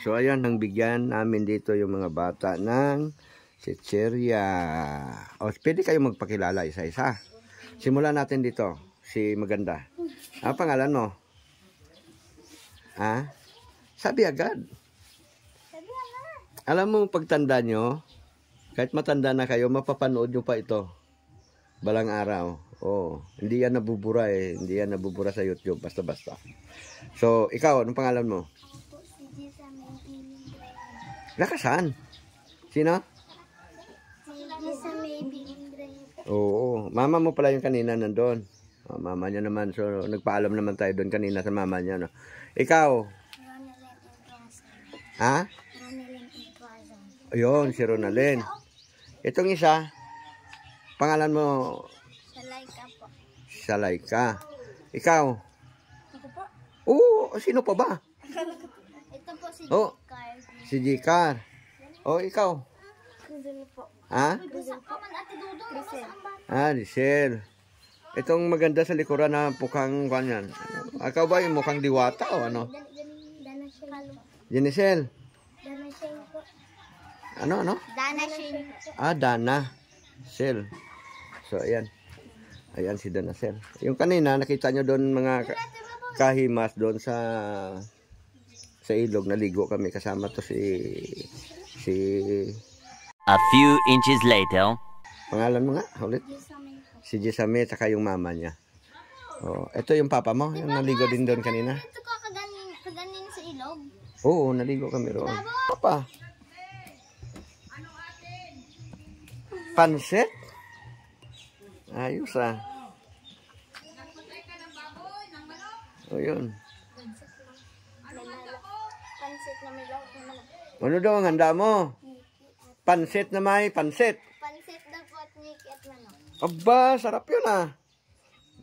So ayan, nang bigyan namin dito yung mga bata ng chicheria. O, pwede kayo magpakilala isa-isa. Simulan natin dito. Si Maganda. Ano pangalan mo? Ha? Sabi agad. Alam mo, pagtanda nyo, kahit matanda na kayo, mapapanood nyo pa ito. Balang araw. Oh, hindi yan nabubura eh. Hindi yan nabubura sa YouTube. Basta-basta. So, ikaw, anong pangalan mo? Lakasan. Sino? Oo. Mama mo pala yung kanina nandun. Oh, mama niya naman. So, nagpaalam naman tayo doon kanina sa mama niya. No? Ikaw? Ha? Ayun, si Ronalyn. Itong isa, pangalan mo? Salaika po. Salaika. Ikaw? Ako po. Oo, sino pa ba? Ito po si Oh, Jikar. si Jikar. Oh, ikaw? Cruzul po. Ha? Cruzul po. Crisel. Ah, Lisel. Itong maganda sa likuran na mukhang kanyan. Ikaw ba yung mukhang diwata o ano? Dana Shane. Jenisel. Dana Shane po. Ano? Dana Shane. Ah, Dana. Sel. So, ayan. Ayan si Dana Sel. Yung kanina, nakita nyo doon mga kahimas doon sa ilog. Naligo kami. Kasama to si A few inches later. pangalan mo nga, ulit. Si Jesame, saka yung mama niya. Oh, ito yung papa mo, yung naligo din doon kanina. Ito ko kaganin sa ilog. Oo, naligo kami roon. Papa. Pansit? Ayos ah. O yun. Pansit na may lawak na manok. Ano daw ang handa mo? Pansit na may pansit. Pansit daw po at niki at manok. Aba, sarap yun ah.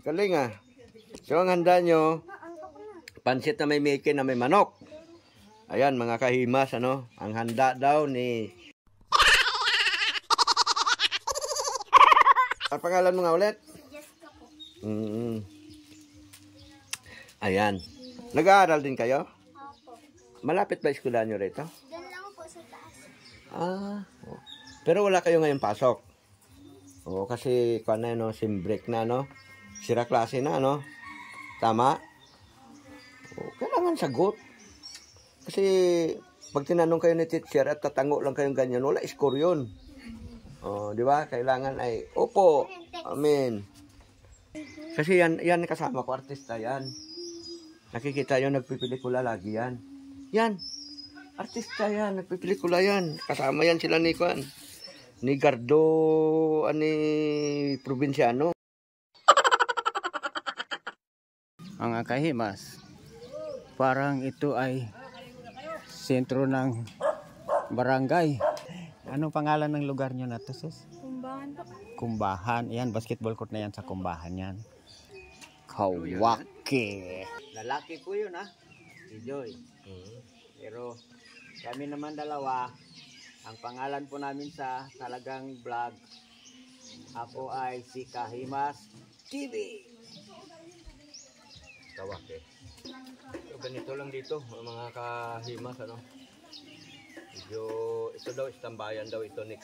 Galing ah. So ang handa nyo, pansit na may miki na may manok. Ayan mga kahimas, ano? Ang handa daw ni... Ang pangalan mo nga ulit? Jessica po. Ayan. Nag-aaral din kayo? Opo. Malapit ba eskwela nyo rito? Diyan lang po sa taas. Ah. Oh. Pero wala kayo ngayon pasok? Oo, kasi kung na, no, sim break na, no? Sira klase na, no? Tama? Oh, kailangan sagot. Kasi pag tinanong kayo ni teacher at tatango lang kayong ganyan, wala score yun. Oh, di ba? Kailangan ay, opo, amen. Kasi yan kasama ko, artista yan. Nakikita yun, nagpipelikula lagi yan. Yan, artista yan, nagpipelikula yan. Kasama yan sila ni Juan. Ni Gardo, ni Provinciano. Mga kahimas, parang ito ay sentro ng barangay. Anong pangalan ng lugar nyo na to, sis? Kumbahan po. Kumbahan. Yan, basketball court na yan sa Kumbahan yan. Kawake. Lalaki ko yun, ha? Si Joy. Pero kami naman dalawa, ang pangalan po namin sa talagang vlog, ako ay si Kahimas TV. Kawake. So, ganito lang dito, mga kahimas, ano? Medyo, ito daw, istambayan daw ito ni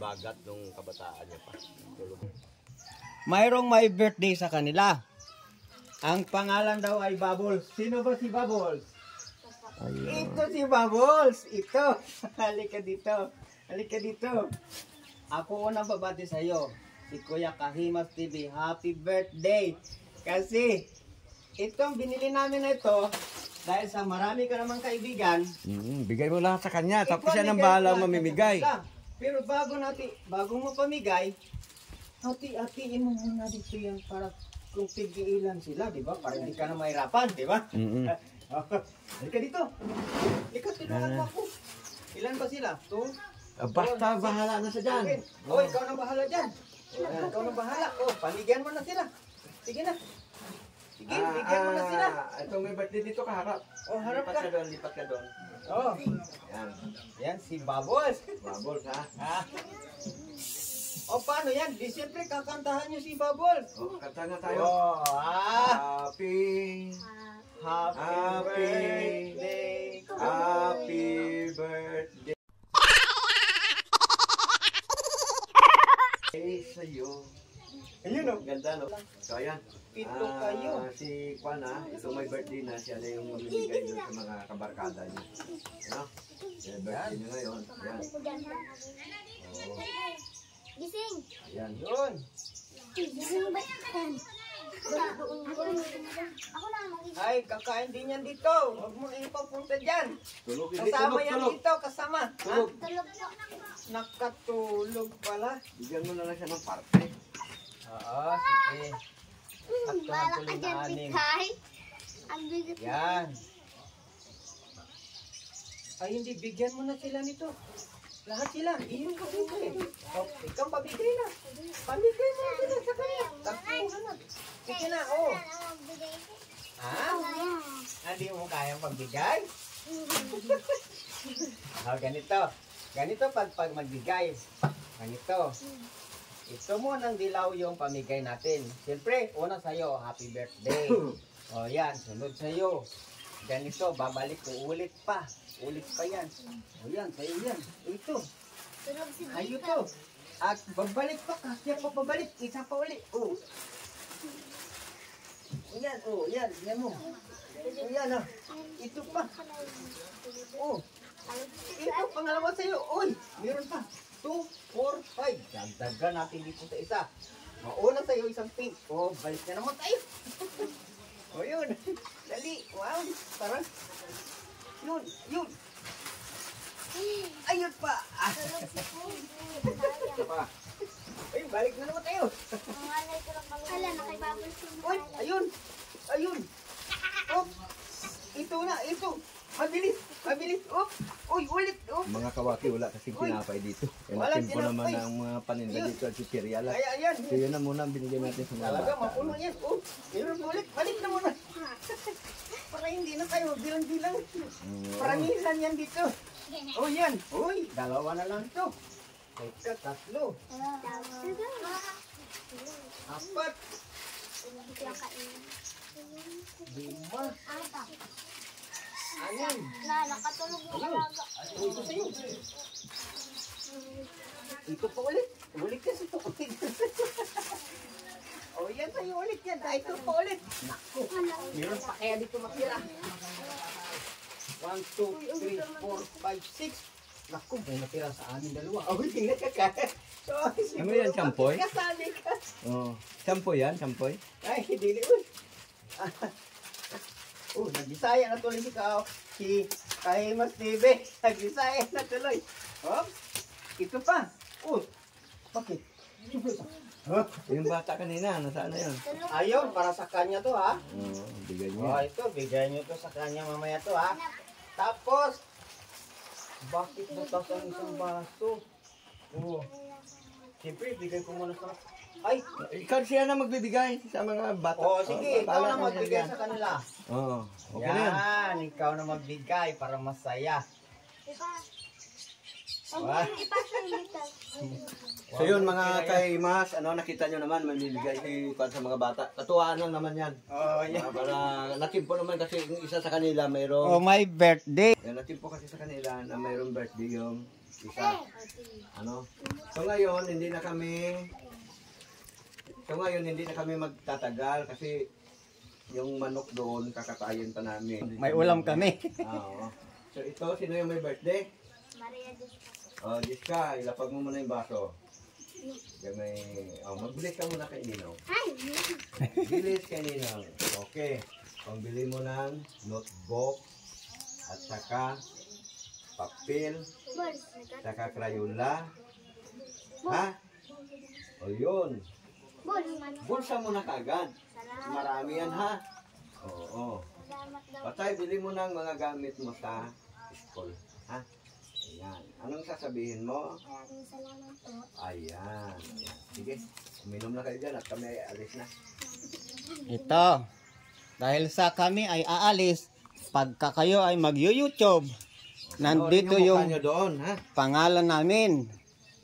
Bagat nung kabataan niya pa. Mayroong may birthday sa kanila. Ang pangalan daw ay Bubbles. Sino ba si Bubbles? Ayun. Ito si Bubbles. Ito. Halika dito. Halika dito. Ako unang babati sa iyo. Si Kuya Kahimas TV. Happy birthday. Kasi itong binili namin na ito, dahil sa marami ka namang kaibigan, Bigay mo lahat sa kanya, tapos ikaw, siya nang bigay bahala ko lang mamimigay. sa kanila. Pero bago mo pamigay, hati-hatiin mo muna dito yan para kung tigiilan sila, di ba? Para hindi ka na mahirapan, di ba? Halika dito. Ikaw, tulungan mo ako. Ilan ba sila? 2? Basta bahala na sa dyan. Oh, ikaw na bahala dyan. Ikaw na bahala. Oh, pamigyan mo na sila. Sige na. Sige, bigyan mo na sila. Itong may birthday dito kaharap. Oh, harap Lipat ka. ka doon, lipat ka doon. Oh, Yan. yan si Bubbles. Bubbles ha. Ah. O paano yan? Di siyempre kakantahan nyo si Bubbles. Oh, kanta nga tayo. Oh, Happy Happy birthday. sa'yo. Ayun o. Ganda, no? So, ayan. Pito kayo. Si Juana, ito may birthday na. Siya na yung mamimigay doon sa mga kabarkada niya. Ano? Yung birthday niya ngayon. Ayan. Oo. Gising! Ayan. Yun. Gising ba yan? Ako na magising. Ay, kakain din yan dito. Huwag mo na ipapunta dyan. Tulog, hindi. Kasama Tulog, yan tulog. dito, kasama. Ha? Tulog. Tulog po. Nakatulog pala. Bigyan mo na lang siya ng parte. Oo, sige. Bala ka dyan, Pikay. Ang bigat mo. Yan. Ay, hindi. Bigyan mo na sila nito. Lahat sila. Iyon ka bigay. Oh, ikaw pabigay na. Pamigay mo na sila sa kanya. Takbuhan na. Sige na, oh. Ha? Hindi mo kayang pagbigay? Oh, ganito. Ganito pag magbigay. Ganito. Ito mo ng dilaw yung pamigay natin. Siyempre, una sa'yo, happy birthday. O yan, sunod sa'yo. Ganito, babalik ko ulit pa. Ulit pa yan. O yan, sa'yo yan. Ito. Tulog si Ayo Jika. to. At babalik pa, kasya pa pabalik. Isa pa ulit. O. Yan, o, yan. Yan mo. O yan, ah. Ito pa. O. Ito, pangalawa sa'yo. Uy, meron pa. 2, 4, 5. Dagdagan natin dito sa isa. Mauna sa'yo isang pink. O, balik na naman tayo. O, yun. Dali. Wow. Tara. Yun, yun. Ayun pa. Ah. Tulog si Pug. Ito pa. Ay, balik na naman tayo. Ang alay ko lang pag wala na kay Bubbles yung Uy, ayun. Ayun. Oh. Ito na, ito. Mabilis, mabilis. Oh. Uy, ulit. Oh. Mga kawaki, wala kasing Uy. tinapay dito. Eh, Walang natin po naman tinapay. ang mga paninda Yun. dito at si Cereal. Kaya ayan. So yun na muna ang binigay natin sa mga Talaga, bata. mapuno yan. Oh, meron ulit. Balik na muna. Para hindi na kayo bilang-bilang. Prangilan yan dito. Oh, yan. Uy, dalawa na lang ito. Teka, tatlo. Apat. Lima. Ayan. Nakatulog yung alaga. Oh, ito sa'yo. Ito pa ulit. Ulit kasi ito ulit. Oh, yan sa'yo ulit yan. Dahil ito pa ulit. Naku. Meron pa kaya dito matira. 1, 2, 3, 4, 5, 6. Naku, may natira sa amin dalawa. Oh, hindi na kaka. So, Ano yan, champoy? Kasali ka. Oh, sampoy yan, sampoy. Ay, hindi uy. Oh, nag-Bisaya na tuloy si Kahimas TV. Nag-Bisaya na tuloy. Oh, ito pa. Oh, bakit? Huh? Yung bata kanina, nasaan na yun? Ayun, para sa kanya to ha. Oo, bigay Oh, niya. ito, bigay nyo to sa kanya mamaya to ha. Tapos, bakit butas ang isang baso? Oh, siyempre, bigay ko muna sa... Ay, Ikaw siya na magbibigay sa mga bata. oh, sige, ikaw bahala na ka magbigay dyan. sa kanila. Oo, okay na yan. Yan, ikaw na magbigay para masaya. Wah. So yun mga kaimas, ano nakita nyo naman, mamimigay si Kwan sa mga bata. Katuwaan lang naman yan. Oh, yeah. Para natimpo naman kasi yung isa sa kanila Oh, mayroong, my birthday. yan, natimpo kasi sa kanila na mayroong birthday yung isa. Ano? So ngayon, hindi na kami magtatagal kasi yung manok doon, kakatayin pa namin. May ulam kami. Oo. So ito, sino yung may birthday? Maria Diyos. Oh, Jiska, ilapag mo muna yung baso. Yan may, magbilis ka muna kay Ninong. Ay! Bilis kay Ninong. Okay. Pambili mo ng notebook at saka papel, Bols. saka crayola. Ha? O yun. Bols. Bulsa mo na kagad. Salamat. Marami yan ha. Oo. Salamat daw. Patay, bili mo ng mga gamit mo sa school. Ha? Ayan. Anong sasabihin mo? Maraming salamat po. Ayan. Ayan. Sige. Uminom na kayo dyan at kami ay alis na. Ito. Dahil sa kami ay aalis, pagka kayo ay mag-YouTube, nandito Panoorin mukha yung nyo doon, ha? pangalan namin.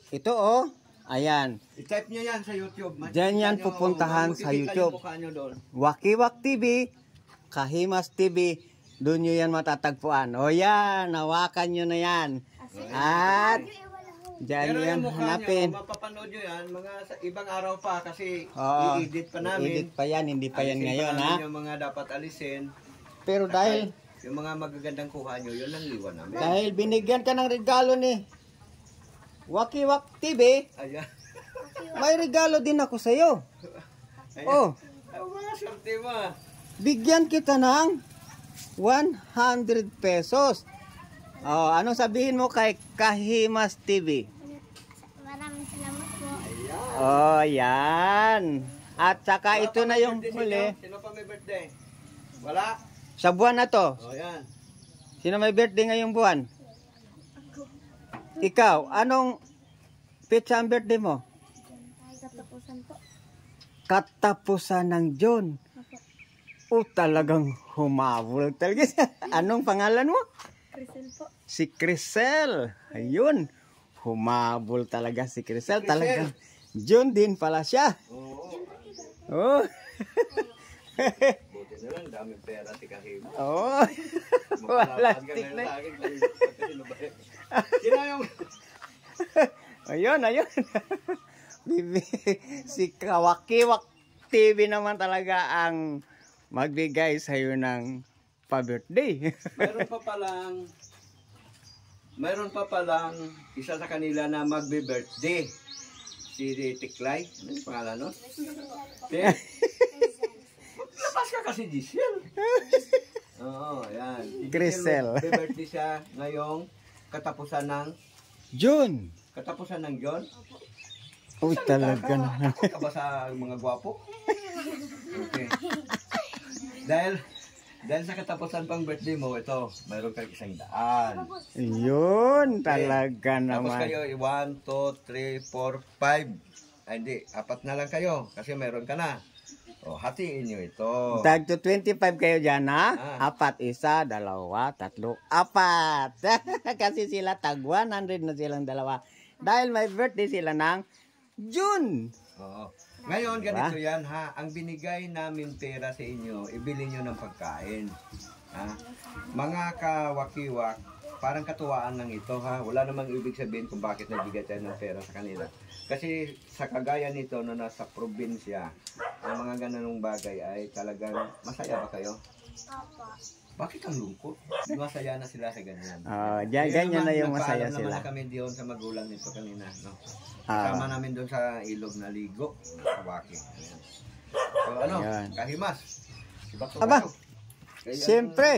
Ito oh, ayan. I-type nyo yan sa YouTube. Diyan yan Makikita nyo, pupuntahan sa makikita YouTube. yung mukha nyo doon. Wakiwak TV, Kahimas TV, doon nyo yan matatagpuan. O yan, hawakan nyo na yan. At Diyan Pero yan, yung mukha hanapin. nyo, mapapanood nyo yan, mga sa ibang araw pa kasi Oo, i-edit pa namin. i-edit pa yan, hindi pa yan Alisin ngayon, namin ha? yung mga dapat alisin. Pero dahil, Yung mga magagandang kuha nyo, yun ang liwan namin. dahil binigyan ka ng regalo ni Wakiwak TV, Ayan. may regalo din ako sa'yo. Ayan. Oh, Ang mga swerte mo. bigyan kita ng 100 pesos. Oh, anong sabihin mo kay Kahimas TV? Maraming salamat po. Oh, yan. At saka ito na yung huli. Sino pa may birthday? Wala? Sa buwan na to. O yan. Sino may birthday ngayong buwan? Ikaw, anong pitsa ang birthday mo? Ay, katapusan po. Katapusan ng June. Oh, talagang humabol talaga siya. Anong pangalan mo? Crisel po. Si Crisel. Ayun. Humabol talaga si Crisel. Talagang June din pala siya. Oo. Oh. Buti na lang, daming pera si Kahim. Oh. Plastic na. Sino yung... Ayun, ayun. Bibi, si Kawakiwak TV naman talaga ang magbigay sa'yo ng pa-birthday. Mayroon pa palang isa sa kanila na magbe-birthday. Si Tiklay. Ano yung pangalan, no? Labas ka kasi Giselle. Oo, yan. Si Crisel. Magbe-birthday siya ngayong katapusan ng June. John. Uy, talaga na. Takot ka ba sa mga gwapo? Okay. Dahil sa katapusan pang birthday mo, ito, mayroon kang 100. Yun, talaga Tapos naman. kayo, 1, 2, 3, 4, 5. Ay, hindi, 4 na lang kayo kasi mayroon ka na. O, hatiin nyo ito. Tag to 25 kayo dyan, ha? Ah. 4, 1, 2, 3, 4. Kasi sila tag 100 na silang dalawa. Dahil may birthday sila ng June. Oo. Ngayon, ganito yan ha. Ang binigay namin pera sa inyo, ibili nyo ng pagkain. Ha? Mga kawakiwak, parang katuwaan lang ito ha. Wala namang ibig sabihin kung bakit nabigay tayo ng pera sa kanila. Kasi sa kagaya nito na nasa probinsya, ang mga gananong bagay ay talagang masaya ba kayo? Opo. Bakit ang lungkot? Masaya na sila sa ganyan. Ganyan na yung masaya Nagpaalam sila. naman kami doon sa magulang nito kanina. No? Ah. Kasama namin doon sa ilog na ligo. Kawaki. Ayan. So ano, Ayan. Kahimas. Iba to Aba, kayo. Kaya siyempre,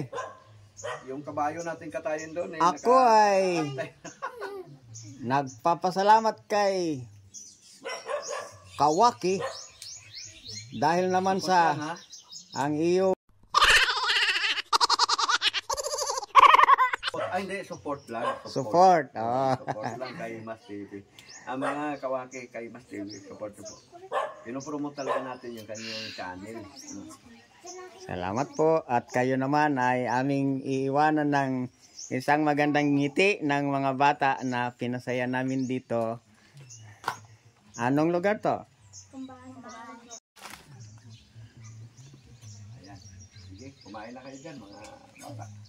yung kabayo natin katayin doon. ako ay nagpapasalamat kay Kawaki dahil naman sa ang iyo. Ay, hindi. Support lang. Support. Oh. Support lang kay Mas TV. Ang mga kawaki kay Mas TV, support po. Pinopromote talaga natin yung kanyang channel. Salamat po at kayo naman ay aming iiwanan ng isang magandang ngiti ng mga bata na pinasaya namin dito. Anong lugar to? Kumbahan po. Ayan. Sige, kumain na kayo dyan mga bata.